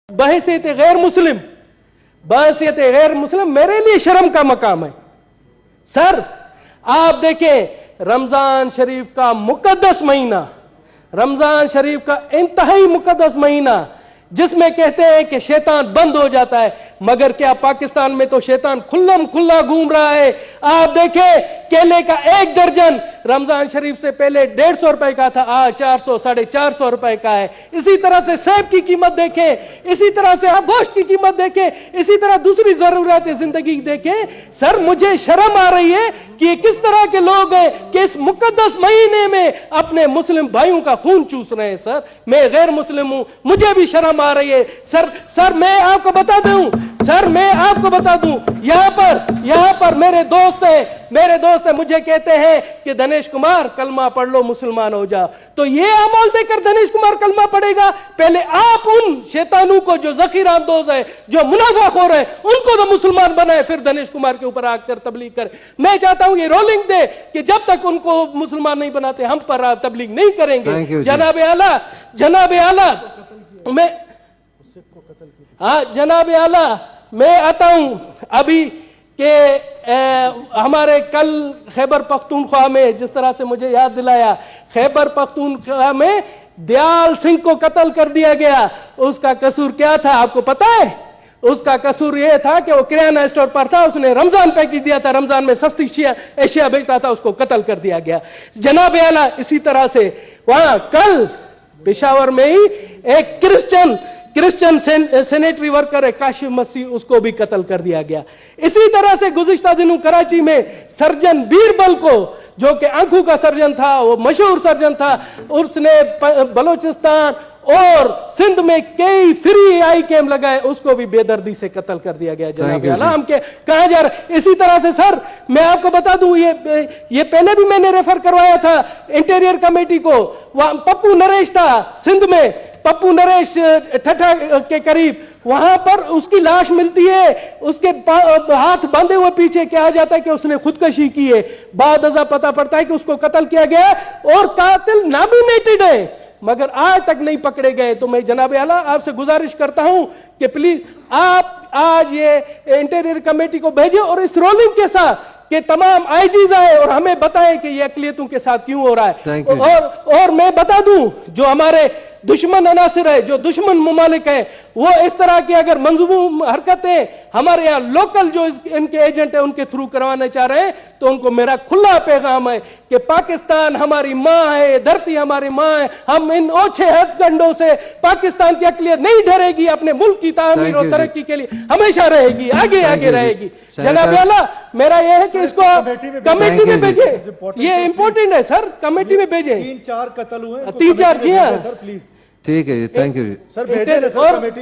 बहैसियत गैर मुस्लिम मेरे लिए शर्म का मकाम है। सर आप देखें रमजान शरीफ का मुकद्दस महीना, रमजान शरीफ का इंतहाई मुकद्दस महीना जिसमें कहते हैं कि शैतान बंद हो जाता है, मगर क्या पाकिस्तान में तो शैतान खुल्लम खुल्ला घूम रहा है। आप देखें केले का एक दर्जन रमजान शरीफ से पहले 150 रुपए का था, आज 400 450 रुपए का है। इसी तरह से सेब की कीमत देखें, इसी तरह से आप गोश्त की कीमत देखें, इसी तरह दूसरी जरूरत जिंदगी देखें। सर मुझे शर्म आ रही है कि किस तरह के लोग हैं कि इस मुकद्दस महीने में अपने मुस्लिम भाइयों का खून चूस रहे हैं। सर मैं गैर मुस्लिम हूं, मुझे भी शर्म आ रही है। सर मैं आपको बता दूं, यहां पर मेरे दोस्त है मुझे कहते हैं कि दिनेश कुमार कलमा पढ़ लो, मुसलमान हो जा। तो ये अमल देकर दिनेश कुमार कलमा पढ़ेगा? पहले आप उन शैतानों को जो जखीरा अंदोज है, जो मुनाफाखोर है, उनको तो मुसलमान बनाए, फिर दिनेश कुमार के ऊपर आकर तबलीग कर। मैं चाहता हूं ये रोलिंग दे कि जब तक उनको मुसलमान नहीं बनाते हम पर तबलीग नहीं करेंगे। जनाब आला मैं आता हूं अभी के हमारे कल खैबर पख्तूनख्वा में, जिस तरह से मुझे याद दिलाया, खैबर पख्तूनख्वा में दयाल सिंह को कत्ल कर दिया गया। उसका कसूर क्या था आपको पता है? उसका कसूर यह था कि वो किराना स्टोर पर था, उसने रमजान पैकेज दिया था, रमजान में सस्ती एशिया बेचता था, उसको कत्ल कर दिया गया। जनाब आला इसी तरह से वहां कल पेशावर में ही एक क्रिश्चियन सैनिटरी वर्कर है काशिफ मसीह, उसको भी कत्ल कर दिया गया। इसी तरह से गुज़िश्ता दिनों कराची में सर्जन बीरबल को, जो कि आंखों का सर्जन था, वो मशहूर सर्जन था, उसने बलोचिस्तान और सिंध में कई फ्री आई कैंप लगाए, उसको भी बेदर्दी से कत्ल कर दिया गया। जनाब आला हम के कहा जा रहा। इसी तरह से सर मैं आपको बता दूं, ये पहले भी मैंने रेफर करवाया था इंटीरियर कमेटी को। वहां पप्पू नरेश था सिंध में, पप्पू नरेश ठठा के करीब, वहां पर उसकी लाश मिलती है, उसके हाथ बांधे हुए पीछे कहा जाता है कि उसने खुदकशी की है। बाद अज़ा पता पड़ता है कि उसको कत्ल किया गया और कातिल नॉमिनेटेड है, मगर आज तक नहीं पकड़े गए। तो मैं जनाब आला आपसे गुजारिश करता हूं कि प्लीज आप आज ये इंटीरियर कमेटी को भेजिए और इस रोलिंग के साथ कि तमाम आईजीज आए और हमें बताएं कि ये अकलियतों के साथ क्यों हो रहा है। और मैं बता दूं, जो हमारे दुश्मन अनासिर है, जो दुश्मन मुमालिक है, वो इस तरह की अगर मंजूम हरकतें हमारे यहाँ लोकल जो इनके एजेंट है उनके थ्रू करवाना चाह रहे हैं, तो उनको मेरा खुला पैगाम है कि पाकिस्तान हमारी माँ है, धरती हमारी माँ है। हम इन ओछे हथकंडों से पाकिस्तान की अकलियत नहीं डरेगी, अपने मुल्क की तामीर और तरक्की के लिए हमेशा रहेगी, आगे रहेगी। जनाब आला मेरा यह है कि इसको कमेटी में भेजें, ये इंपॉर्टेंट है सर, कमेटी में भेजें। 3-4 कत्ल हुए, 3-4 जी हाँ प्लीज। ठीक है, थैंक यू सर।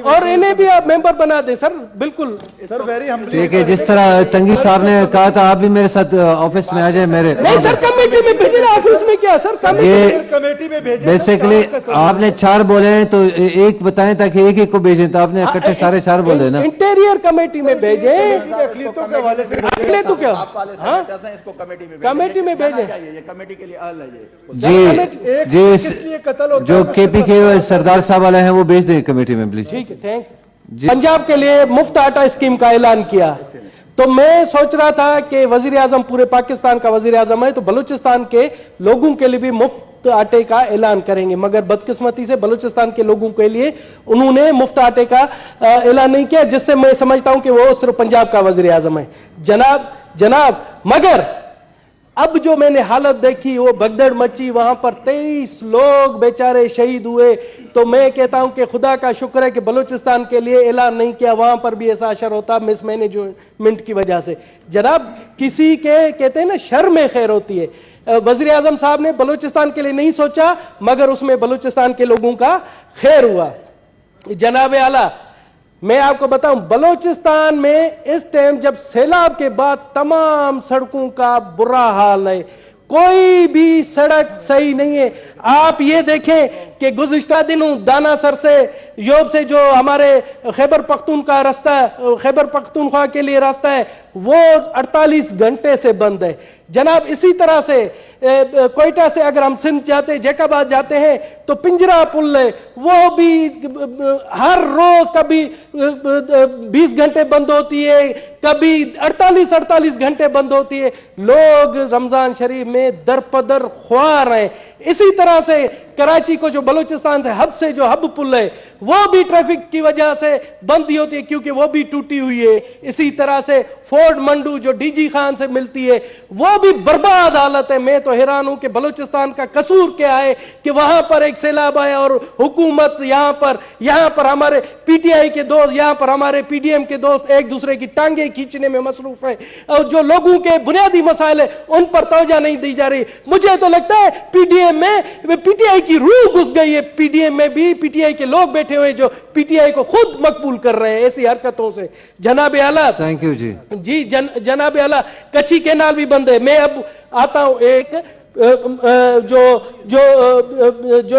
और इन्हें भी आप मेंबर बना दें सर, बिल्कुल सर, वेरी हम्बली। ठीक है, जिस तरह तंगी साहब ने कहा था आप भी मेरे साथ ऑफिस में आ जाए। मेरे नहीं सर, कमेटी में भेजे ना, ऑफिस में क्या सर, कमेटी में भेजे। बेसिकली आपने 4 बोले हैं तो एक बताएं ताकि एक को भेजें, तो आपने इकट्ठे सारे 4 बोले ना। इंटीरियर कमेटी में भेजे, अकलियतों के हवाले से तो क्या कमेटी में भेजे कमेटी के लिए जी, जो केपी के सरदार साहब वाले हैं वो भेज दें कमेटी में प्लीज। ठीक है, थैंक यू। पंजाब के लिए मुफ्त आटा स्कीम का ऐलान किया, तो मैं सोच रहा था कि वजीर आजम पूरे पाकिस्तान का वजीर आजम है, तो बलूचिस्तान के लोगों के लिए भी मुफ्त आटे का ऐलान करेंगे, मगर बदकिस्मती से बलूचिस्तान के लोगों के लिए उन्होंने मुफ्त आटे का ऐलान नहीं किया, जिससे मैं समझता हूं कि वो सिर्फ पंजाब का वजीर आजम है। जनाब मगर अब जो मैंने हालत देखी, वो भगदड़ मची, वहां पर 23 लोग बेचारे शहीद हुए। तो मैं कहता हूं कि खुदा का शुक्र है कि बलूचिस्तान के लिए ऐलान नहीं किया, वहां पर भी ऐसा असर होता मिस मैनेजमेंट की वजह से। जनाब किसी के कहते हैं ना शर में खैर होती है। वजीर आजम साहब ने बलूचिस्तान के लिए नहीं सोचा, मगर उसमें बलूचिस्तान के लोगों का खैर हुआ। जनाब आला मैं आपको बताऊं, बलूचिस्तान में इस टाइम जब सैलाब के बाद तमाम सड़कों का बुरा हाल है, कोई भी सड़क सही नहीं है। आप ये देखें कि गुज़िश्ता दिनों दाना सर से योब से जो हमारे खैबर पख्तूनख्वा रास्ता, खैबर पख्तूनख्वा के लिए रास्ता है, वो 48 घंटे से बंद है जनाब। इसी तरह से कोयटा से अगर हम सिंध जाते, जैकाबाद जाते हैं तो पिंजरा पुल है, वो भी हर रोज कभी 20 घंटे बंद होती है, कभी 48 घंटे बंद होती है। लोग रमजान शरीफ में दरपदर ख्वार हैं। इसी तरह से कराची को जो बलूचिस्तान से जो हब पुल है, वो भी ट्रैफिक की वजह से बंद ही होती है क्योंकि वो भी टूटी हुई है। इसी तरह से फोर्ड मंडू जो डीजी खान से मिलती है, वो भी बर्बाद हालत है। मैं तो हैरान हूं कि बलूचिस्तान का कसूर क्या है कि वहां पर एक सैलाब आया और हुकूमत यहां पर हमारे पीटीआई के दोस्त, यहां पर हमारे पीडीएम के दोस्त एक दूसरे की टांगे खींचने में मसरूफ है और जो लोगों के बुनियादी मसाइल है उन पर तवज्जो नहीं दी जा रही। मुझे तो लगता है पीडीएम में पीटीआई की रूह घुस गई है। पीडीएम में भी पीटीआई के लोग बैठे हुए जो पीटीआई को खुद मकबूल कर रहे हैं ऐसी हरकतों से। जनाब आला, थैंक यू जी। जनाब आला, कच्ची कैनाल भी बंद है। मैं अब आता हूं एक जो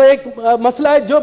एक मसला है जो